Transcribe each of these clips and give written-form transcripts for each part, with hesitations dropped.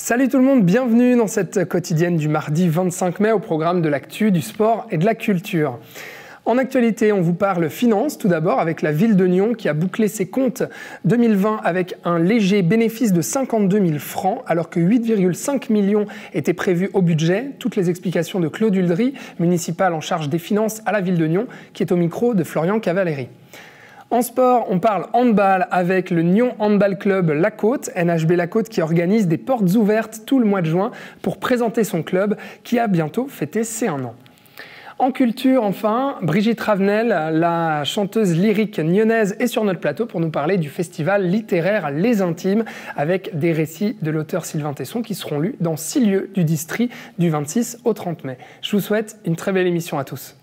Salut tout le monde, bienvenue dans cette quotidienne du mardi 25 mai au programme de l'actu, du sport et de la culture. En actualité, on vous parle finance tout d'abord avec la ville de Nyon qui a bouclé ses comptes 2020 avec un léger bénéfice de 52 000 francs alors que 8,5 millions étaient prévus au budget. Toutes les explications de Claude Uldry, municipal en charge des finances à la ville de Nyon, qui est au micro de Florian Cavalleri. En sport, on parle handball avec le Nyon Handball Club La Côte, NHB La Côte qui organise des portes ouvertes tout le mois de juin pour présenter son club qui a bientôt fêté ses 1 an. En culture, enfin, Brigitte Ravenel, la chanteuse lyrique nyonnaise, est sur notre plateau pour nous parler du festival littéraire Les Intimes avec des récits de l'auteur Sylvain Tesson qui seront lus dans 6 lieux du district du 26 au 30 mai. Je vous souhaite une très belle émission à tous.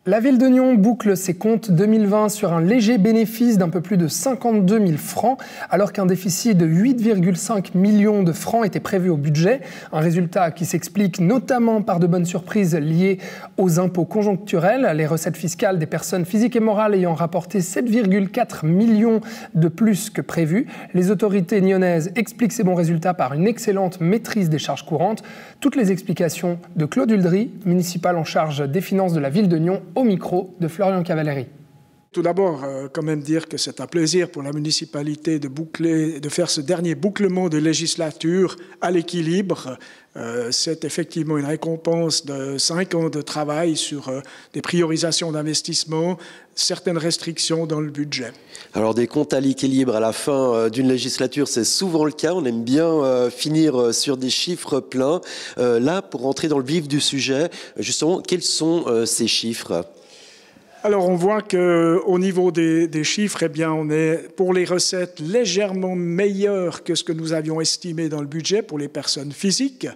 La ville de Nyon boucle ses comptes 2020 sur un léger bénéfice d'un peu plus de 52 000 francs, alors qu'un déficit de 8,5 millions de francs était prévu au budget. Un résultat qui s'explique notamment par de bonnes surprises liées aux impôts conjoncturels, les recettes fiscales des personnes physiques et morales ayant rapporté 7,4 millions de plus que prévu. Les autorités nyonnaises expliquent ces bons résultats par une excellente maîtrise des charges courantes. Toutes les explications de Claude Uldry, municipal en charge des finances de la ville de Nyon, au micro de Florian Cavalleri. Tout d'abord, quand même dire que c'est un plaisir pour la municipalité de faire ce dernier bouclement de législature à l'équilibre. C'est effectivement une récompense de 5 ans de travail sur des priorisations d'investissement, certaines restrictions dans le budget. Alors des comptes à l'équilibre à la fin d'une législature, c'est souvent le cas. On aime bien finir sur des chiffres pleins. Là, pour entrer dans le vif du sujet, justement, quels sont ces chiffres ? Alors on voit qu'au niveau des chiffres, eh bien, on est pour les recettes légèrement meilleur que ce que nous avions estimé dans le budget pour les personnes physiques.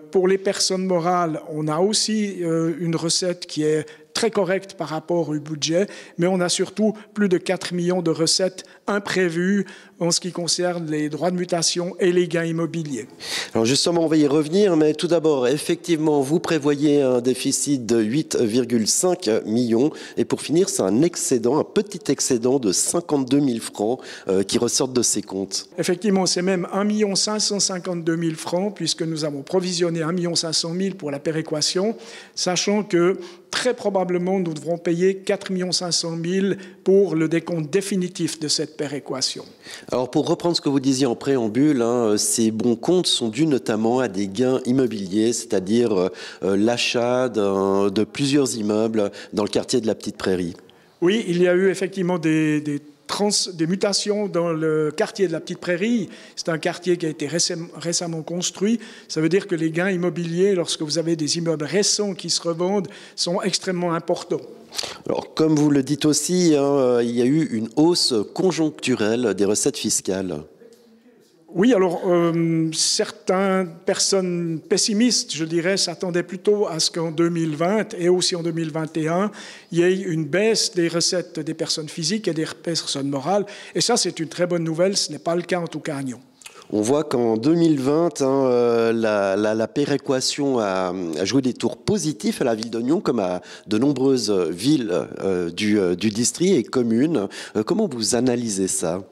Pour les personnes morales, on a aussi une recette qui est très correcte par rapport au budget, mais on a surtout plus de 4 millions de recettes imprévues en ce qui concerne les droits de mutation et les gains immobiliers. Alors justement, on va y revenir, mais tout d'abord, effectivement, vous prévoyez un déficit de 8,5 millions, et pour finir, c'est un excédent, un petit excédent de 52 000 francs qui ressortent de ces comptes. Effectivement, c'est même 1 552 000 francs, puisque nous avons provisionné 1 500 000 pour la péréquation, sachant que très probablement, nous devrons payer 4 500 000 pour le décompte définitif de cette péréquation. Alors, pour reprendre ce que vous disiez en préambule, ces bons comptes sont dus notamment à des gains immobiliers, c'est-à-dire l'achat de plusieurs immeubles dans le quartier de la Petite Prairie. Oui, il y a eu effectivement des mutations dans le quartier de la Petite Prairie. C'est un quartier qui a été récemment construit. Ça veut dire que les gains immobiliers, lorsque vous avez des immeubles récents qui se revendent, sont extrêmement importants. Alors, comme vous le dites aussi, il y a eu une hausse conjoncturelle des recettes fiscales. Oui, alors certaines personnes pessimistes, je dirais, s'attendaient plutôt à ce qu'en 2020 et aussi en 2021, il y ait une baisse des recettes des personnes physiques et des personnes morales. Et ça, c'est une très bonne nouvelle. Ce n'est pas le cas en tout cas à Nyon. On voit qu'en 2020, la péréquation a joué des tours positifs à la ville de Nyon, comme à de nombreuses villes du district et communes. Comment vous analysez ça ?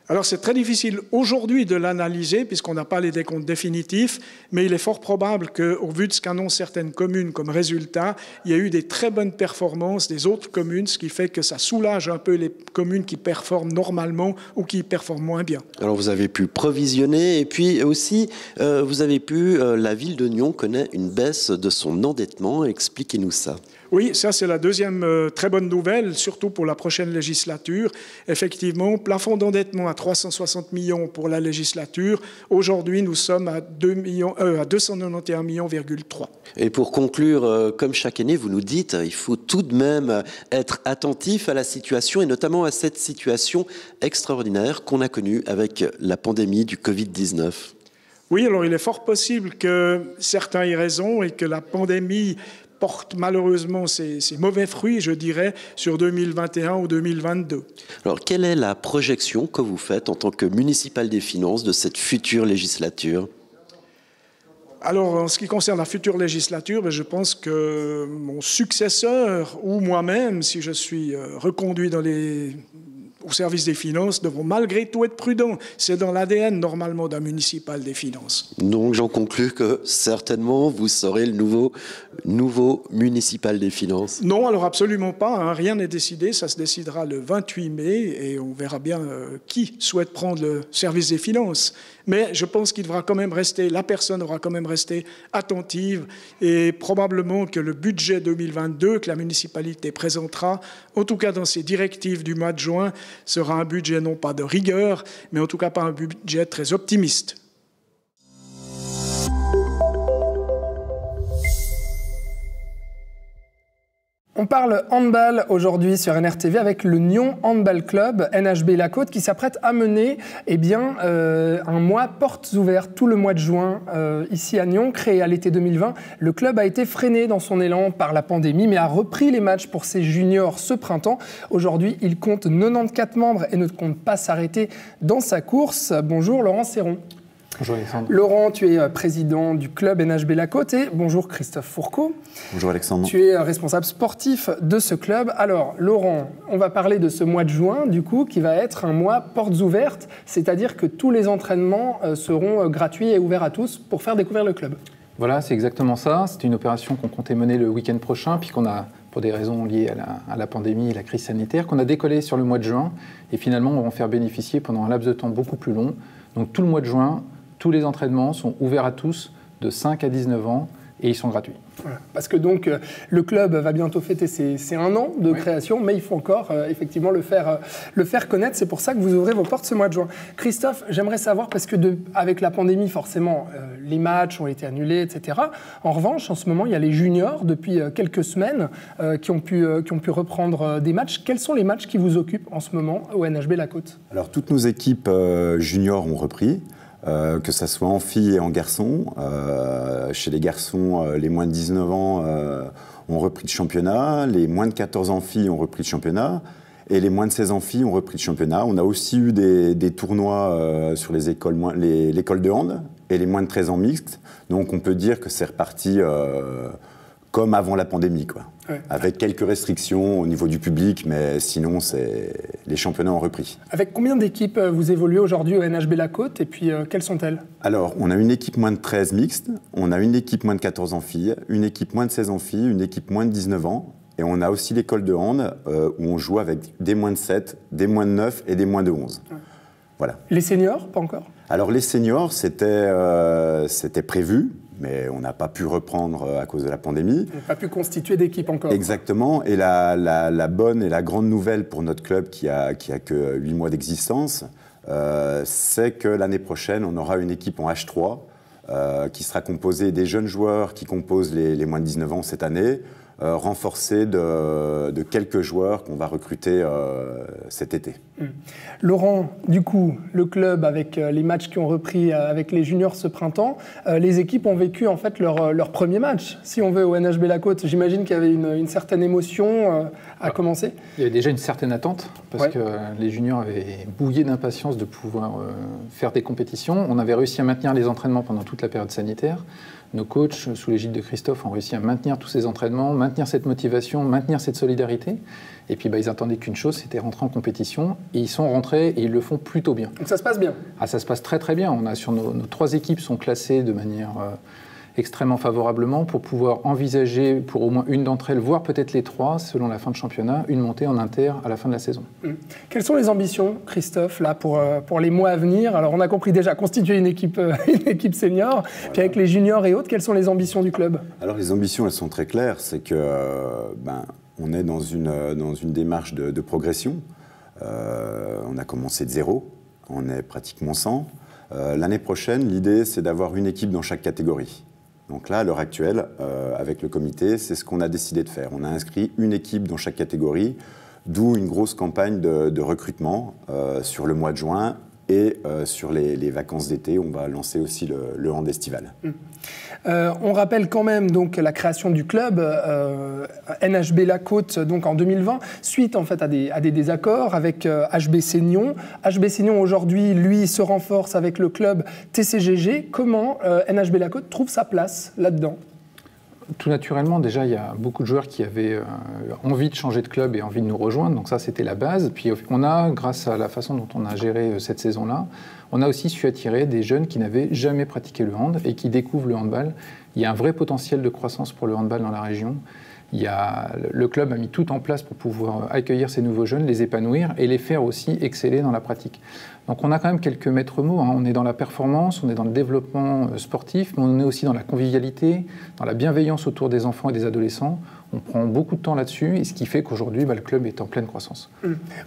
Alors c'est très difficile aujourd'hui de l'analyser puisqu'on n'a pas les décomptes définitifs, mais il est fort probable qu'au vu de ce qu'annoncent certaines communes comme résultat, il y a eu des très bonnes performances des autres communes, ce qui fait que ça soulage un peu les communes qui performent normalement ou qui performent moins bien. Alors vous avez pu provisionner et puis aussi vous avez pu, la ville de Nyon connaît une baisse de son endettement. Expliquez-nous ça. Oui, ça c'est la deuxième très bonne nouvelle, surtout pour la prochaine législature. Effectivement, plafond d'endettement à 360 millions pour la législature. Aujourd'hui, nous sommes à 291,3 millions. Et pour conclure, comme chaque année, vous nous dites il faut tout de même être attentif à la situation et notamment à cette situation extraordinaire qu'on a connue avec la pandémie du Covid-19. Oui, alors il est fort possible que certains aient raison et que la pandémie porte malheureusement ses mauvais fruits, je dirais, sur 2021 ou 2022. Alors, quelle est la projection que vous faites en tant que municipal des finances de cette future législature ? Alors, en ce qui concerne la future législature, je pense que mon successeur ou moi-même, si je suis reconduit au service des finances, devront malgré tout être prudents. C'est dans l'ADN, normalement, d'un municipal des finances. Donc, j'en conclus que certainement, vous serez le nouveau municipal des finances. Non, alors absolument pas. Hein. Rien n'est décidé. Ça se décidera le 28 mai et on verra bien qui souhaite prendre le service des finances. Mais je pense qu'il devra quand même rester, la personne devra quand même rester attentive et probablement que le budget 2022 que la municipalité présentera, en tout cas dans ses directives du mois de juin, sera un budget non pas de rigueur, mais en tout cas pas un budget très optimiste. On parle handball aujourd'hui sur NRTV avec le Nyon Handball Club NHB La Côte qui s'apprête à mener un mois portes ouvertes tout le mois de juin ici à Nyon. Créé à l'été 2020, le club a été freiné dans son élan par la pandémie mais a repris les matchs pour ses juniors ce printemps. Aujourd'hui, il compte 94 membres et ne compte pas s'arrêter dans sa course. Bonjour Laurent Serron. Bonjour Alexandre. Laurent, tu es président du club NHB La Côte et bonjour Christophe Fourcault. Bonjour Alexandre. Tu es responsable sportif de ce club. Alors Laurent, on va parler de ce mois de juin du coup qui va être un mois portes ouvertes, c'est-à-dire que tous les entraînements seront gratuits et ouverts à tous pour faire découvrir le club. Voilà, c'est exactement ça. C'est une opération qu'on comptait mener le week-end prochain puis qu'on a, pour des raisons liées à la pandémie et la crise sanitaire, qu'on a décollé sur le mois de juin et finalement on va en faire bénéficier pendant un laps de temps beaucoup plus long. Donc tout le mois de juin, tous les entraînements sont ouverts à tous de 5 à 19 ans et ils sont gratuits. Voilà. Parce que donc le club va bientôt fêter ses 1 an de création, mais il faut encore effectivement le faire connaître. C'est pour ça que vous ouvrez vos portes ce mois de juin. Christophe, j'aimerais savoir, parce que avec la pandémie, forcément, les matchs ont été annulés, etc. En revanche, en ce moment, il y a les juniors depuis quelques semaines qui ont pu reprendre des matchs. Quels sont les matchs qui vous occupent en ce moment au NHB La Côte ? Alors, toutes nos équipes juniors ont repris. Que ça soit en filles et en garçons. Chez les garçons, les moins de 19 ans ont repris le championnat, les moins de 14 ans filles ont repris le championnat, et les moins de 16 ans filles ont repris le championnat. On a aussi eu des tournois sur l'école de hand et les moins de 13 ans mixtes. Donc on peut dire que c'est reparti comme avant la pandémie, quoi. Ouais. Avec quelques restrictions au niveau du public, mais sinon, les championnats ont repris. Avec combien d'équipes vous évoluez aujourd'hui au NHB La Côte, et puis quelles sont-elles ? Alors, on a une équipe moins de 13 mixtes, on a une équipe moins de 14 ans filles, une équipe moins de 16 ans filles, une équipe moins de 19 ans, et on a aussi l'école de hand, où on joue avec des moins de 7, des moins de 9 et des moins de 11. Ouais. Voilà. Les seniors, pas encore ? Alors, les seniors, c'était prévu, mais on n'a pas pu reprendre à cause de la pandémie. On n'a pas pu constituer d'équipe encore. Exactement. Et la bonne et la grande nouvelle pour notre club qui a que 8 mois d'existence, c'est que l'année prochaine, on aura une équipe en H3 qui sera composée des jeunes joueurs qui composent les moins de 19 ans cette année, renforcée de quelques joueurs qu'on va recruter cet été. Laurent, du coup, le club, avec les matchs qui ont repris avec les juniors ce printemps, les équipes ont vécu en fait leur premier match, si on veut, au NHB La Côte. J'imagine qu'il y avait une certaine émotion à commencer. Il y avait déjà une certaine attente, parce que les juniors avaient bouillé d'impatience de pouvoir faire des compétitions. On avait réussi à maintenir les entraînements pendant toute la période sanitaire. Nos coachs, sous l'égide de Christophe, ont réussi à maintenir tous ces entraînements, maintenir cette motivation, maintenir cette solidarité. Et puis ils attendaient qu'une chose, c'était rentrer en compétition. Et ils sont rentrés et ils le font plutôt bien. Donc ça se passe bien ? Ah, ça se passe très très bien. On a sur nos 3 équipes sont classées de manière extrêmement favorablement pour pouvoir envisager pour au moins une d'entre elles, voire peut-être les 3, selon la fin de championnat, une montée en inter à la fin de la saison. Quelles sont les ambitions, Christophe, là, pour les mois à venir ? Alors on a compris déjà constituer une équipe senior, voilà. Puis avec les juniors et autres, quelles sont les ambitions du club ? Alors les ambitions, elles sont très claires. C'est que on est dans une démarche de progression. On a commencé de 0, on est pratiquement 100. L'année prochaine, l'idée, c'est d'avoir une équipe dans chaque catégorie. Donc là, à l'heure actuelle, avec le comité, c'est ce qu'on a décidé de faire. On a inscrit une équipe dans chaque catégorie, d'où une grosse campagne de recrutement sur le mois de juin Et sur les vacances d'été, on va lancer aussi le hand estival. On rappelle quand même donc la création du club NHB La Côte donc en 2020 suite en fait à des désaccords avec HBC Nyon. HBC Nyon aujourd'hui lui se renforce avec le club TCGG. Comment NHB La Côte trouve sa place là-dedans? Tout naturellement, déjà, il y a beaucoup de joueurs qui avaient envie de changer de club et envie de nous rejoindre. Donc ça, c'était la base. Puis on a, grâce à la façon dont on a géré cette saison-là, on a aussi su attirer des jeunes qui n'avaient jamais pratiqué le hand et qui découvrent le handball. Il y a un vrai potentiel de croissance pour le handball dans la région. Le club a mis tout en place pour pouvoir accueillir ces nouveaux jeunes, les épanouir et les faire aussi exceller dans la pratique. Donc on a quand même quelques maîtres mots, hein. On est dans la performance, on est dans le développement sportif, mais on est aussi dans la convivialité, dans la bienveillance autour des enfants et des adolescents. On prend beaucoup de temps là-dessus, et ce qui fait qu'aujourd'hui, le club est en pleine croissance.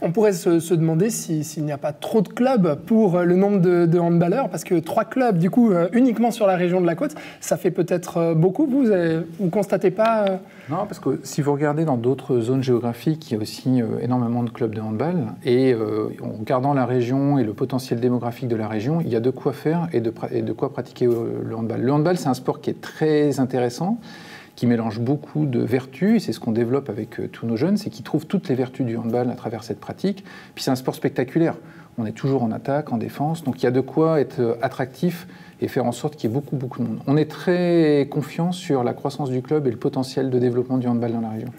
On pourrait se demander s'il n'y a pas trop de clubs pour le nombre de handballeurs, parce que 3 clubs, du coup, uniquement sur la région de la Côte, ça fait peut-être beaucoup. Vous ne constatez pas Non, parce que si vous regardez dans d'autres zones géographiques, il y a aussi énormément de clubs de handball, et en regardant la région et le potentiel démographique de la région, il y a de quoi faire et de quoi pratiquer le handball. Le handball, c'est un sport qui est très intéressant, qui mélange beaucoup de vertus, et c'est ce qu'on développe avec tous nos jeunes, c'est qu'ils trouvent toutes les vertus du handball à travers cette pratique. Puis c'est un sport spectaculaire. On est toujours en attaque, en défense, donc il y a de quoi être attractif et faire en sorte qu'il y ait beaucoup de monde. On est très confiant sur la croissance du club et le potentiel de développement du handball dans la région.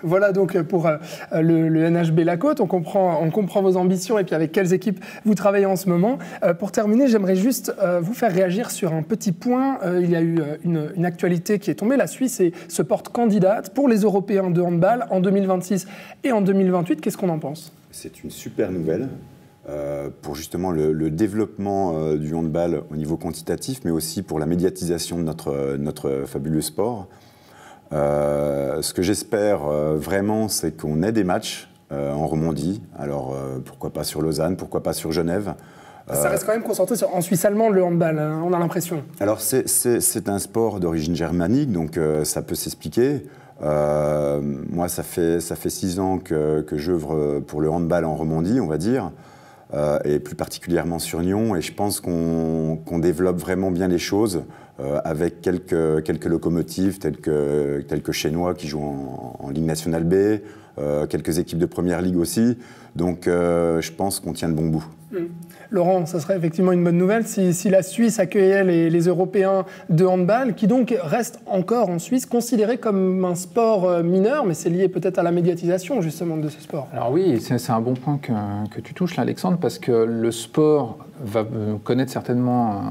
Voilà donc pour le NHB La Côte, on comprend vos ambitions et puis avec quelles équipes vous travaillez en ce moment. Pour terminer, j'aimerais juste vous faire réagir sur un petit point. Il y a eu une actualité qui est tombée. La Suisse se porte candidate pour les Européens de handball en 2026 et en 2028. Qu'est-ce qu'on en pense? C'est une super nouvelle pour justement le développement du handball au niveau quantitatif, mais aussi pour la médiatisation de notre fabuleux sport. Ce que j'espère vraiment, c'est qu'on ait des matchs en Romandie. Alors, pourquoi pas sur Lausanne, pourquoi pas sur Genève. Ça reste quand même concentré en Suisse allemande, le handball, hein, on a l'impression. Alors, c'est un sport d'origine germanique, donc ça peut s'expliquer. Moi, ça fait 6 ans que j'œuvre pour le handball en Romandie, on va dire, et plus particulièrement sur Nyon. Et je pense qu'on développe vraiment bien les choses. Avec quelques locomotives telles que Chenois qui jouent en Ligue nationale B, quelques équipes de première ligue aussi. Donc je pense qu'on tient le bon bout. Laurent, ça serait effectivement une bonne nouvelle si la Suisse accueillait les Européens de handball, qui donc restent encore en Suisse considérés comme un sport mineur, mais c'est lié peut-être à la médiatisation justement de ce sport. Alors oui, c'est un bon point que tu touches là, Alexandre, parce que le sport va connaître certainement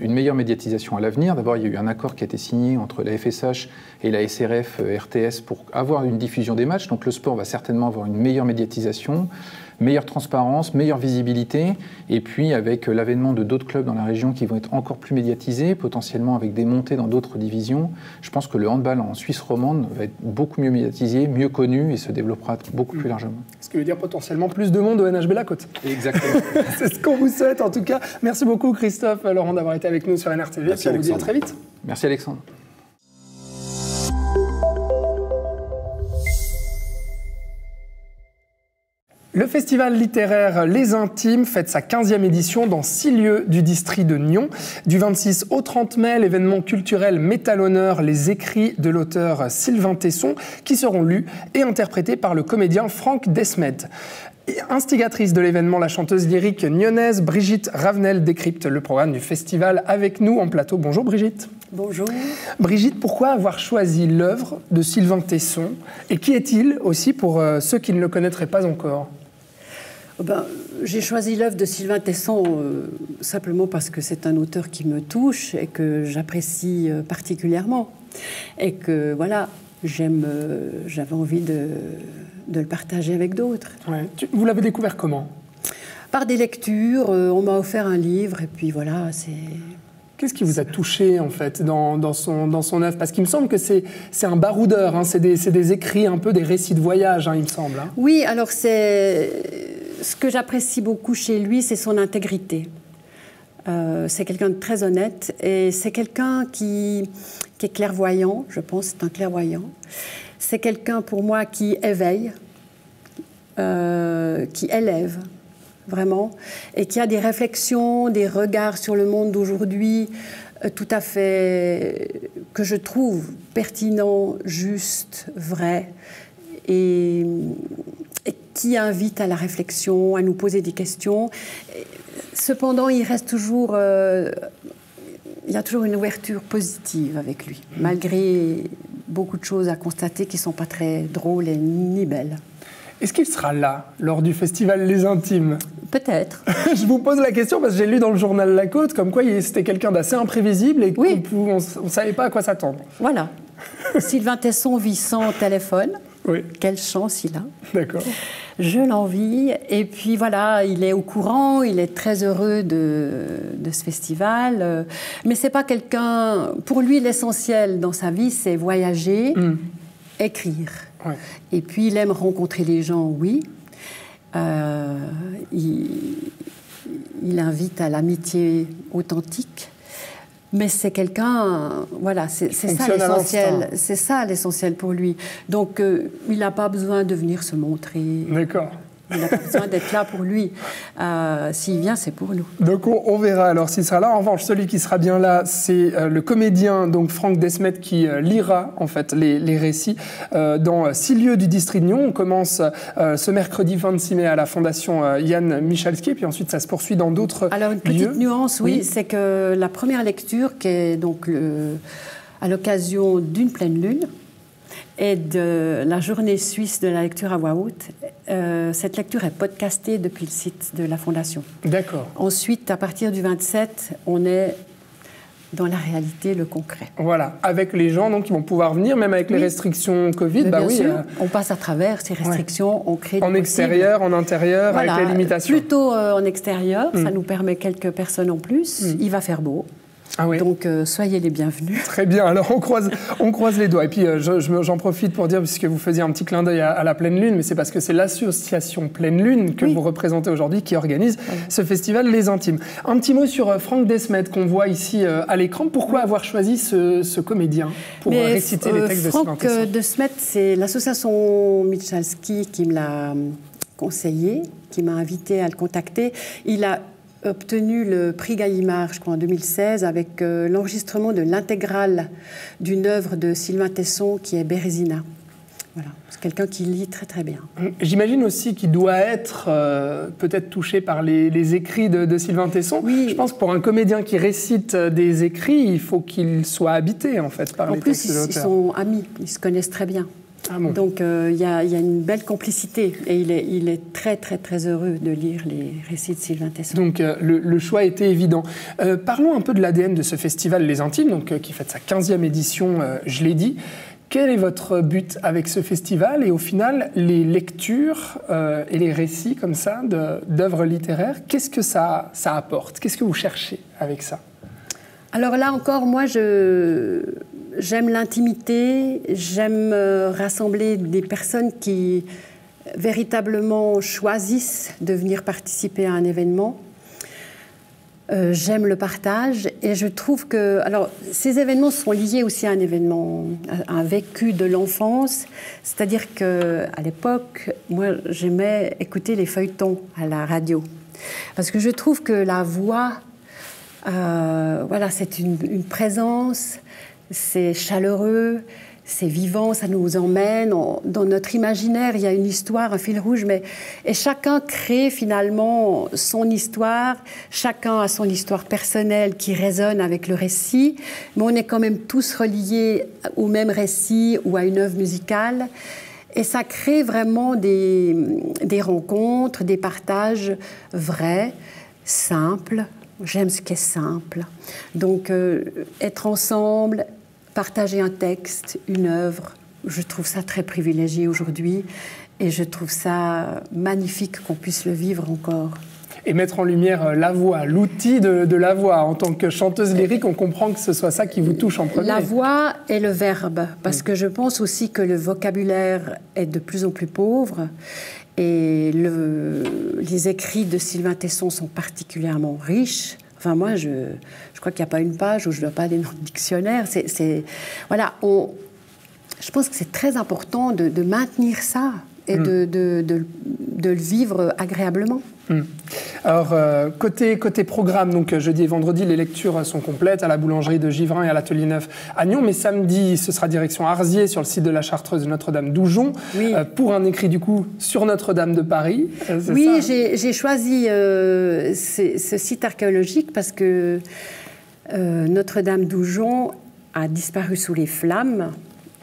une meilleure médiatisation à l'avenir. D'abord, il y a eu un accord qui a été signé entre la FSH et la SRF RTS pour avoir une diffusion des matchs. Donc le sport va certainement avoir une meilleure médiatisation, meilleure transparence, meilleure visibilité, et puis avec l'avènement de d'autres clubs dans la région qui vont être encore plus médiatisés, potentiellement avec des montées dans d'autres divisions, je pense que le handball en Suisse romande va être beaucoup mieux médiatisé, mieux connu et se développera beaucoup plus largement. Ce qui veut dire potentiellement plus de monde au NHB La Côte. Exactement. C'est ce qu'on vous souhaite en tout cas. Merci beaucoup Christophe, Laurent d'avoir été avec nous sur NRTV. Merci, on vous dit à très vite. Merci Alexandre. Le festival littéraire Les Intimes fête sa 15e édition dans 6 lieux du district de Nyon. Du 26 au 30 mai, l'événement culturel met à l'honneur les écrits de l'auteur Sylvain Tesson qui seront lus et interprétés par le comédien Franck Desmet. Instigatrice de l'événement, la chanteuse lyrique nyonnaise Brigitte Ravenel décrypte le programme du festival avec nous en plateau. Bonjour Brigitte. Bonjour. Brigitte, pourquoi avoir choisi l'œuvre de Sylvain Tesson et qui est-il aussi pour ceux qui ne le connaîtraient pas encore ? J'ai choisi l'œuvre de Sylvain Tesson simplement parce que c'est un auteur qui me touche et que j'apprécie particulièrement. Et que, voilà, j'avais envie de le partager avec d'autres. Ouais. Vous l'avez découvert comment ? Par des lectures, on m'a offert un livre et puis voilà, c'est... Qu'est-ce qui vous a touché en fait dans son œuvre ? Parce qu'il me semble que c'est un baroudeur, hein, c'est des écrits un peu, des récits de voyage, hein, il me semble. Hein. Oui, alors ce que j'apprécie beaucoup chez lui, c'est son intégrité. C'est quelqu'un de très honnête et c'est quelqu'un qui est clairvoyant, je pense, c'est un clairvoyant. C'est quelqu'un pour moi qui éveille, qui élève. vraiment, et qui a des réflexions, des regards sur le monde d'aujourd'hui tout à fait, que je trouve pertinents, justes, vrais, et qui invite à la réflexion, à nous poser des questions. Cependant, il reste toujours... il y a toujours une ouverture positive avec lui, malgré beaucoup de choses à constater qui ne sont pas très drôles et ni belles. Est-ce qu'il sera là, lors du festival Les Intimes? Peut-être. Je vous pose la question parce que j'ai lu dans le journal La Côte comme quoi c'était quelqu'un d'assez imprévisible et oui. qu'on ne savait pas à quoi s'attendre. Voilà. Sylvain Tesson vit sans téléphone. Oui. Quelle chance il a. D'accord. Je l'envie. Et puis voilà, il est au courant, il est très heureux de ce festival. Mais c'est pas quelqu'un... Pour lui, l'essentiel dans sa vie, c'est voyager, écrire. Ouais. Et puis, il aime rencontrer les gens, oui. Il invite à l'amitié authentique. Mais c'est quelqu'un, voilà, c'est ça l'essentiel. C'est ça l'essentiel pour lui. Donc, il n'a pas besoin de venir se montrer. D'accord. Il n'a pas besoin d'être là pour lui. S'il vient, c'est pour nous. Donc on verra alors s'il sera là. En revanche, celui qui sera bien là, c'est le comédien donc Franck Desmet qui lira en fait les récits dans 6 lieux du district de Nyon. On commence ce mercredi 26 mai à la Fondation Yann Michalski, et puis ensuite ça se poursuit dans d'autres lieux. Alors une petite nuance, oui, c'est que la première lecture, qui est donc à l'occasion d'une pleine lune, et de la journée suisse de la lecture à voix haute. Cette lecture est podcastée depuis le site de la Fondation. D'accord. Ensuite, à partir du 27, on est dans la réalité, le concret. Voilà, avec les gens donc, qui vont pouvoir venir, même avec les restrictions Covid. Bien sûr, on passe à travers ces restrictions, on crée des en extérieur, en intérieur, voilà, avec les limitations. Plutôt en extérieur, ça nous permet quelques personnes en plus. Il va faire beau. Ah oui. Donc, soyez les bienvenus. Très bien, alors on croise les doigts. Et puis, j'en profite pour dire, puisque vous faisiez un petit clin d'œil à la Pleine Lune, mais c'est parce que c'est l'association Pleine Lune que vous représentez aujourd'hui qui organise ce festival Les Intimes. Un petit mot sur Franck Desmet, qu'on voit ici à l'écran. Pourquoi avoir choisi ce comédien pour réciter les textes de Sylvain Tesson ? Franck Desmet, c'est l'association Michalski qui me l'a conseillé, qui m'a invité à le contacter. Il a obtenu le prix Gallimard, je crois, en 2016, avec l'enregistrement de l'intégrale d'une œuvre de Sylvain Tesson qui est Bérésina. Voilà, c'est quelqu'un qui lit très très bien. J'imagine aussi qu'il doit être peut-être touché par les écrits de Sylvain Tesson. Oui. Je pense que pour un comédien qui récite des écrits, il faut qu'il soit habité en fait par les textes de l'auteur. En plus, ils sont amis, ils se connaissent très bien. Ah bon. Donc il y a une belle complicité et il est très très très heureux de lire les récits de Sylvain Tesson. Donc le choix était évident. Parlons un peu de l'ADN de ce festival Les Intimes, donc, qui fête sa 15e édition, je l'ai dit. Quel est votre but avec ce festival et au final les lectures et les récits comme ça d'œuvres littéraires, qu'est-ce que ça apporte? Qu'est-ce que vous cherchez avec ça? Alors là encore, moi j'aime l'intimité, j'aime rassembler des personnes qui véritablement choisissent de venir participer à un événement. J'aime le partage et je trouve que... Alors, ces événements sont liés aussi à un événement, à un vécu de l'enfance. C'est-à-dire qu'à l'époque, moi, j'aimais écouter les feuilletons à la radio. Parce que je trouve que la voix, voilà, c'est une présence, c'est chaleureux, c'est vivant, ça nous emmène. Dans notre imaginaire, il y a une histoire, un fil rouge, et chacun crée finalement son histoire, chacun a son histoire personnelle qui résonne avec le récit, mais on est quand même tous reliés au même récit ou à une œuvre musicale. Et ça crée vraiment des rencontres, des partages vrais, simples. J'aime ce qui est simple. Donc, être ensemble, partager un texte, une œuvre, je trouve ça très privilégié aujourd'hui et je trouve ça magnifique qu'on puisse le vivre encore. Et mettre en lumière la voix, l'outil de la voix. En tant que chanteuse lyrique, on comprend que ce soit ça qui vous touche en premier. La voix et le verbe, parce que je pense aussi que le vocabulaire est de plus en plus pauvre et les écrits de Sylvain Tesson sont particulièrement riches. Enfin, moi, je crois qu'il n'y a pas une page où je ne dois pas aller dans le dictionnaire. Voilà, je pense que c'est très important de maintenir ça et de le vivre agréablement. Alors, côté programme, donc jeudi et vendredi, les lectures sont complètes à la boulangerie de Givrin et à l'Atelier Neuf à Nyon. Mais samedi, ce sera direction Arzier, sur le site de la Chartreuse de Notre-Dame d'Oujon, pour un écrit du coup sur Notre-Dame de Paris. Oui, j'ai choisi ce site archéologique parce que Notre-Dame d'Oujon a disparu sous les flammes.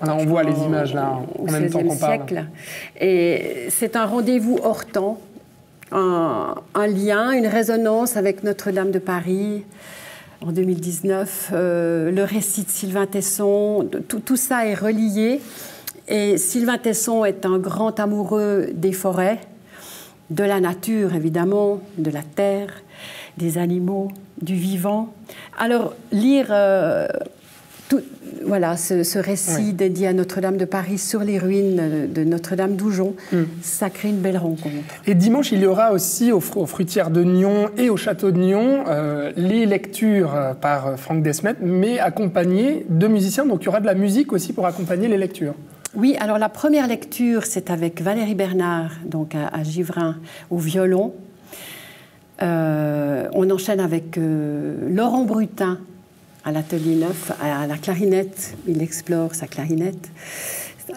Alors, on voit les images là, en même temps qu'on parle. Et c'est un rendez-vous hors temps. Un lien, une résonance avec Notre-Dame de Paris en 2019, le récit de Sylvain Tesson, tout ça est relié. Et Sylvain Tesson est un grand amoureux des forêts, de la nature évidemment, de la terre, des animaux, du vivant. Alors lire voilà, ce récit dédié à Notre-Dame de Paris sur les ruines de Notre-Dame d'Oujon, ça crée une belle rencontre. Et dimanche, il y aura aussi aux Fruitières de Nyon et au Château de Nyon les lectures par Franck Desmet, mais accompagnées de musiciens. Donc il y aura de la musique aussi pour accompagner les lectures. Oui, alors la première lecture, c'est avec Valérie Bernard, donc à Givrin, au violon. On enchaîne avec Laurent Brutin, à l'Atelier Neuf, à la clarinette. Il explore sa clarinette.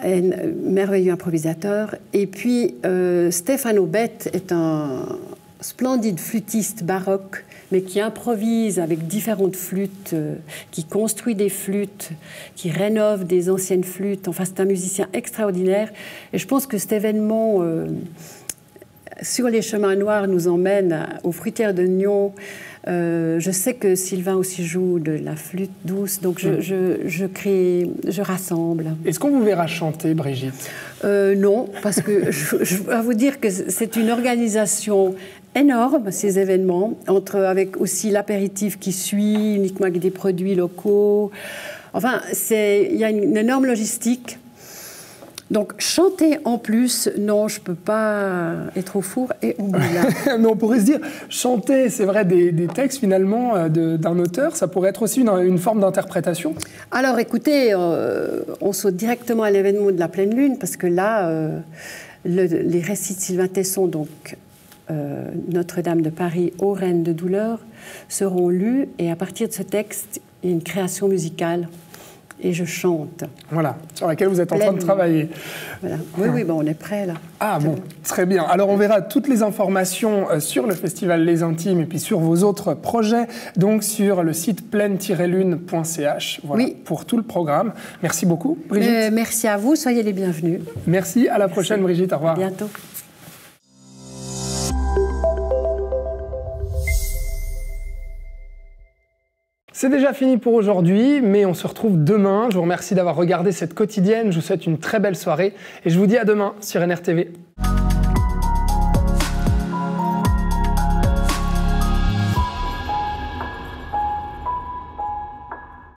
Un merveilleux improvisateur. Et puis, Stéphane Aubette est un splendide flûtiste baroque, mais qui improvise avec différentes flûtes, qui construit des flûtes, qui rénove des anciennes flûtes. Enfin, c'est un musicien extraordinaire. Et je pense que cet événement sur les chemins noirs nous emmène aux Fruitières de Nyon. Je sais que Sylvain aussi joue de la flûte douce, donc je rassemble. Est-ce qu'on vous verra chanter, Brigitte ? Non, parce que je dois vous dire que c'est une organisation énorme, ces événements, avec aussi l'apéritif qui suit, uniquement avec des produits locaux. Enfin, il y a une énorme logistique. Donc, chanter en plus, non, je ne peux pas être au four et au moulin. Mais on pourrait se dire, chanter, c'est vrai, des textes finalement d'un auteur, ça pourrait être aussi une forme d'interprétation. Alors, écoutez, on saute directement à l'événement de la pleine lune, parce que là, les récits de Sylvain Tesson, donc Notre-Dame de Paris, aux Reines de douleur, seront lus, et à partir de ce texte, il y a une création musicale. Et je chante. Voilà, sur laquelle vous êtes en train de travailler. Voilà. Oui, bon, on est prêt là. Ah bon, très bien. Alors on verra toutes les informations sur le festival Les Intimes et puis sur vos autres projets, donc sur le site pleine-lune.ch, voilà, pour tout le programme. Merci beaucoup, Brigitte. Merci à vous, soyez les bienvenus. Merci, à la prochaine, Brigitte, au revoir. À bientôt. C'est déjà fini pour aujourd'hui, mais on se retrouve demain. Je vous remercie d'avoir regardé cette quotidienne. Je vous souhaite une très belle soirée et je vous dis à demain sur NRTV.